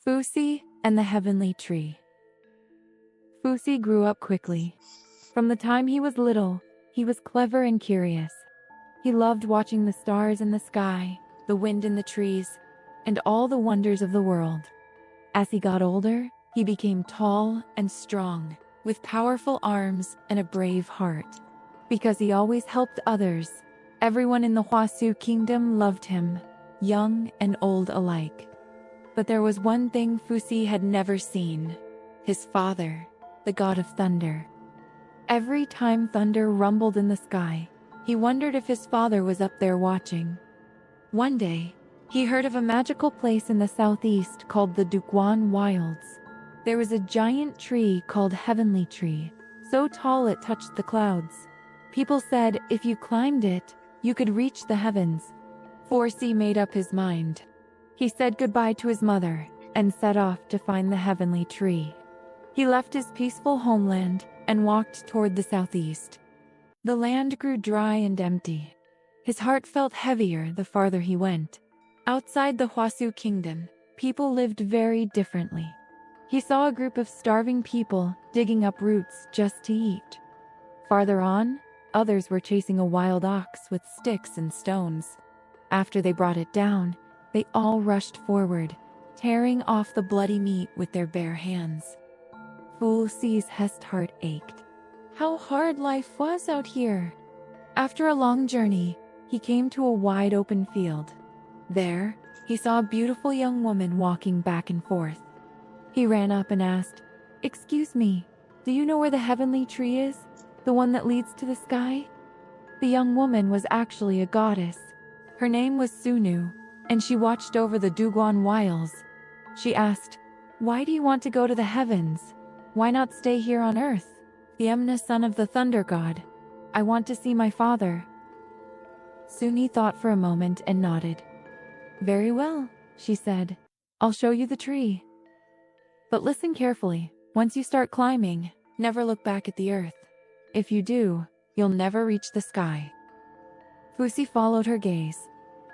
Fusi and the Heavenly Tree. Fusi grew up quickly. From the time he was little, he was clever and curious. He loved watching the stars in the sky, the wind in the trees, and all the wonders of the world. As he got older, he became tall and strong, with powerful arms and a brave heart. Because he always helped others, everyone in the Huasu kingdom loved him, young and old alike. But there was one thing Fusi had never seen: his father, the god of thunder. Every time thunder rumbled in the sky, he wondered if his father was up there watching. One day, he heard of a magical place in the southeast called the Duguan Wilds. There was a giant tree called Heavenly Tree, so tall it touched the clouds. People said if you climbed it, you could reach the heavens. Fusi made up his mind. He said goodbye to his mother and set off to find the Heavenly Tree. He left his peaceful homeland and walked toward the southeast. The land grew dry and empty. His heart felt heavier the farther he went. Outside the Huasu kingdom, people lived very differently. He saw a group of starving people digging up roots just to eat. Farther on, others were chasing a wild ox with sticks and stones. After they brought it down, they all rushed forward, tearing off the bloody meat with their bare hands. Fusi's heart ached. How hard life was out here! After a long journey, he came to a wide open field. There, he saw a beautiful young woman walking back and forth. He ran up and asked, "Excuse me, do you know where the Heavenly Tree is? The one that leads to the sky?" The young woman was actually a goddess. Her name was Sunu, and she watched over the Duguan Wilds. She asked, "Why do you want to go to the heavens? Why not stay here on earth?" "The Emna, son of the thunder god. I want to see my father." Suni thought for a moment and nodded. "Very well," she said. "I'll show you the tree. But listen carefully. Once you start climbing, never look back at the earth. If you do, you'll never reach the sky." Fusi followed her gaze.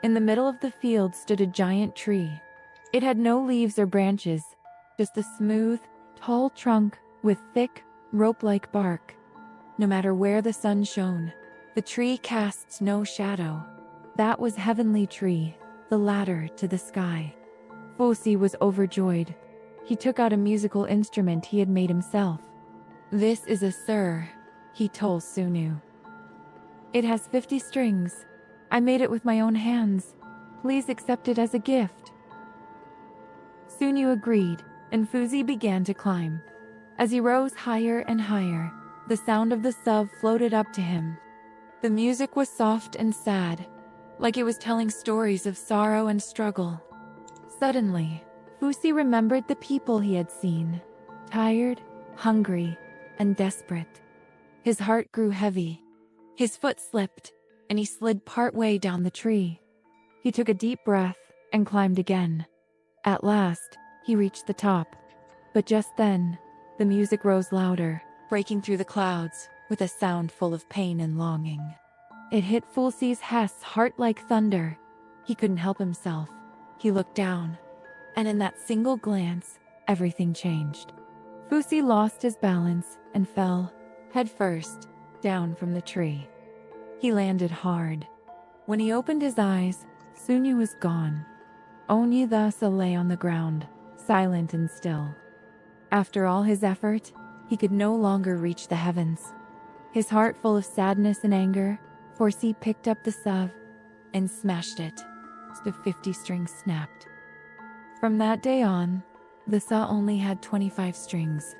In the middle of the field stood a giant tree. It had no leaves or branches, just a smooth, tall trunk with thick, rope-like bark. No matter where the sun shone, the tree casts no shadow. That was Heavenly Tree, the ladder to the sky. Fusi was overjoyed. He took out a musical instrument he had made himself. "This is a sir," he told Sunu. "It has 50 strings. I made it with my own hands. Please accept it as a gift." Sunu agreed, and Fusi began to climb. As he rose higher and higher, the sound of the suv floated up to him. The music was soft and sad, like it was telling stories of sorrow and struggle. Suddenly, Fusi remembered the people he had seen, tired, hungry, and desperate. His heart grew heavy. His foot slipped, and he slid partway down the tree. He took a deep breath and climbed again. At last, he reached the top. But just then, the music rose louder, breaking through the clouds with a sound full of pain and longing. It hit Fusi's heart like thunder. He couldn't help himself. He looked down, and in that single glance, everything changed. Fusi lost his balance and fell, headfirst, down from the tree. He landed hard. When he opened his eyes, Sunu was gone. Only Thasa lay on the ground, silent and still. After all his effort, he could no longer reach the heavens. His heart full of sadness and anger, Fusi picked up the suv and smashed it. The 50 strings snapped. From that day on, the saw only had 25 strings.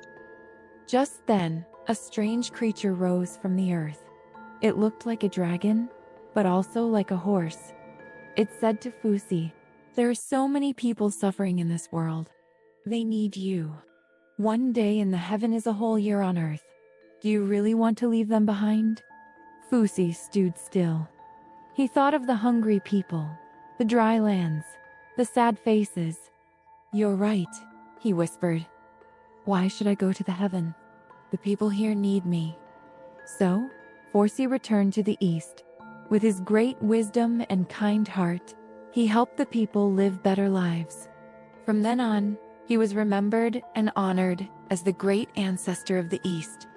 Just then, a strange creature rose from the earth. It looked like a dragon, but also like a horse. It said to Fusi, "There are so many people suffering in this world. They need you. One day in the heaven is a whole year on earth. Do you really want to leave them behind?" Fusi stood still. He thought of the hungry people, the dry lands, the sad faces. "You're right," he whispered. "Why should I go to the heaven? The people here need me." So, Fusi returned to the east. With his great wisdom and kind heart, he helped the people live better lives. From then on, He was remembered and honored as the great ancestor of the East.